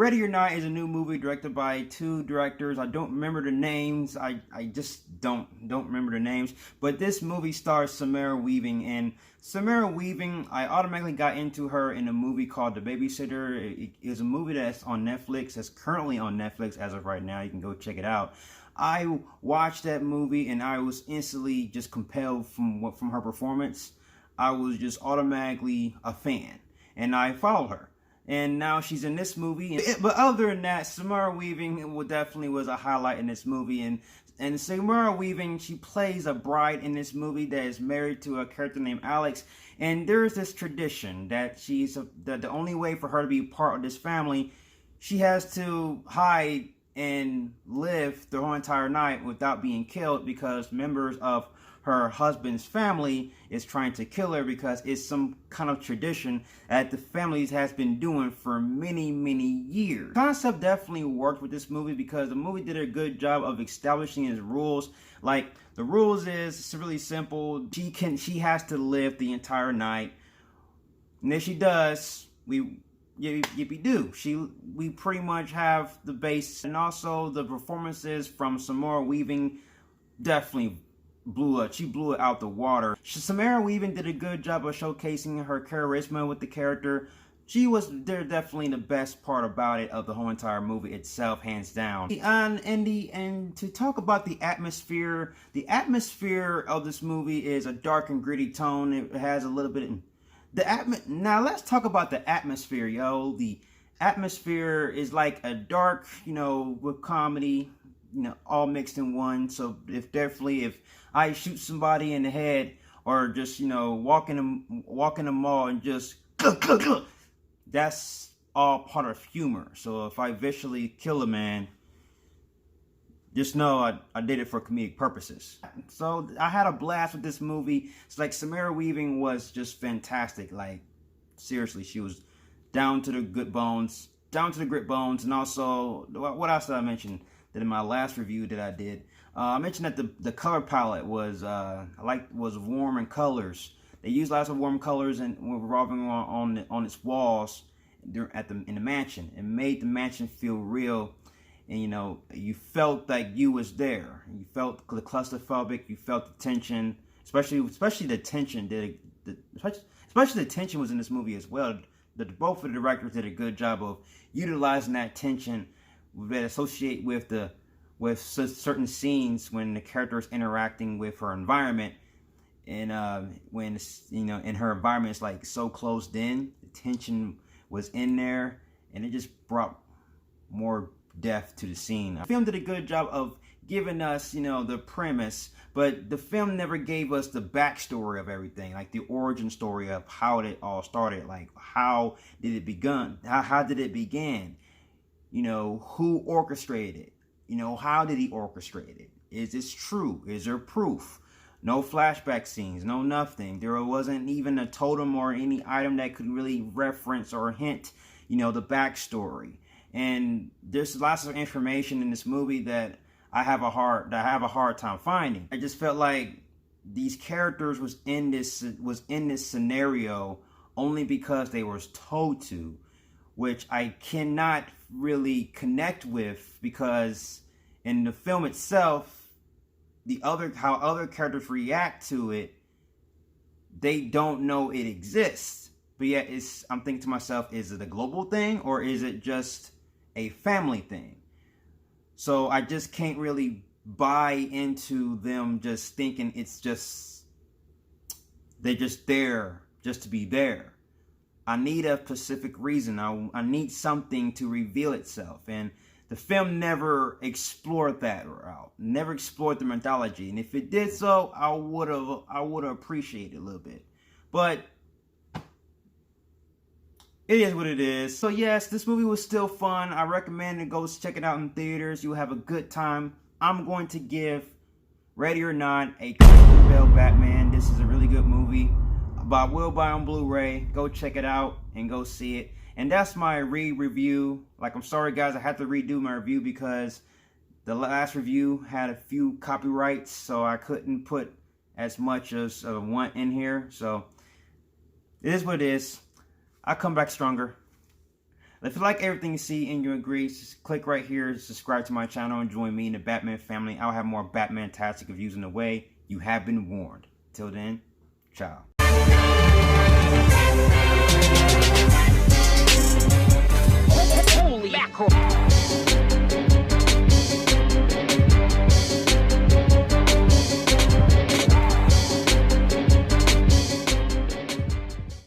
Ready or Not is a new movie directed by two directors. I don't remember the names. I just don't remember the names. But this movie stars Samara Weaving, and Samara Weaving, I automatically got into her in a movie called The Babysitter. It is a movie that's on Netflix. That's currently on Netflix as of right now. You can go check it out. I watched that movie and I was instantly just compelled from her performance. I was just automatically a fan, and I followed her. And now she's in this movie. But other than that, Samara Weaving definitely was a highlight in this movie. And Samara Weaving, she plays a bride in this movie that is married to a character named Alex. And there's this tradition that that the only way for her to be part of this family, she has to hide and live the whole entire night without being killed, because members of her husband's family is trying to kill her, because it's some kind of tradition that the family has been doing for many years. The concept definitely worked with this movie because the movie did a good job of establishing its rules. Like, the rules is, it's really simple. She has to live the entire night, and if she does, we pretty much have the base. And also the performances from Samara Weaving definitely she blew it out the water. Samara Weaving did a good job of showcasing her charisma with the character. They're definitely the best part about it, of the whole entire movie itself, hands down. And to talk about the atmosphere of this movie is a dark and gritty tone. It has a little bit of now let's talk about the atmosphere, yo. The atmosphere is like a dark, with comedy, all mixed in one. So if I shoot somebody in the head, or just, walk in the mall and just that's all part of humor. So if I visually kill a man, just know I did it for comedic purposes. So I had a blast with this movie. It's like Samara Weaving was just fantastic. Like, seriously, she was down to the grit bones. And also, what else did I mention that in my last review that I did? I mentioned that the color palette was warm in colors. They used lots of warm colors and were revolving on its walls in the mansion. It made the mansion feel real, and you felt like you was there. You felt the claustrophobic. You felt the tension, especially the tension. Especially the tension was in this movie as well. Both of the directors did a good job of utilizing that tension that associate with certain scenes when the character is interacting with her environment, and when in her environment is like so closed in, the tension was in there, and it just brought more depth to the scene. The film did a good job of giving us, the premise, but the film never gave us the backstory of everything, like the origin story of how it all started. Like, how did it begin? How did it begin? Who orchestrated it? How did he orchestrate it? Is this true? Is there proof? No flashback scenes, no nothing. There wasn't even a totem or any item that could really reference or hint, the backstory. And there's lots of information in this movie that I have a hard time finding. I just felt like these characters was in this scenario only because they were told to, which I cannot really connect with, because in the film itself, how other characters react to it, they don't know it exists. But yet I'm thinking to myself, is it a global thing, or is it just a family thing? So I just can't really buy into them just thinking they're just there just to be there. I need a specific reason. I need something to reveal itself. And the film never explored that route, never explored the mythology. And if it did so, I would have appreciated it a little bit. But it is what it is. So yes, this movie was still fun. I recommend to go check it out in theaters. You'll have a good time. I'm going to give Ready or Not a Christian Bale Batman. This is a really good movie. I will buy on Blu-ray. Go check it out and go see it. And that's my review. Like, I'm sorry guys, I had to redo my review because the last review had a few copyrights, so I couldn't put as much as one in here. So it is what it is. I come back stronger. If you like everything you see and you agree, just click right here, subscribe to my channel, and join me in the Batman family. I'll have more Batman-tastic reviews in the way. You have been warned. Till then, ciao.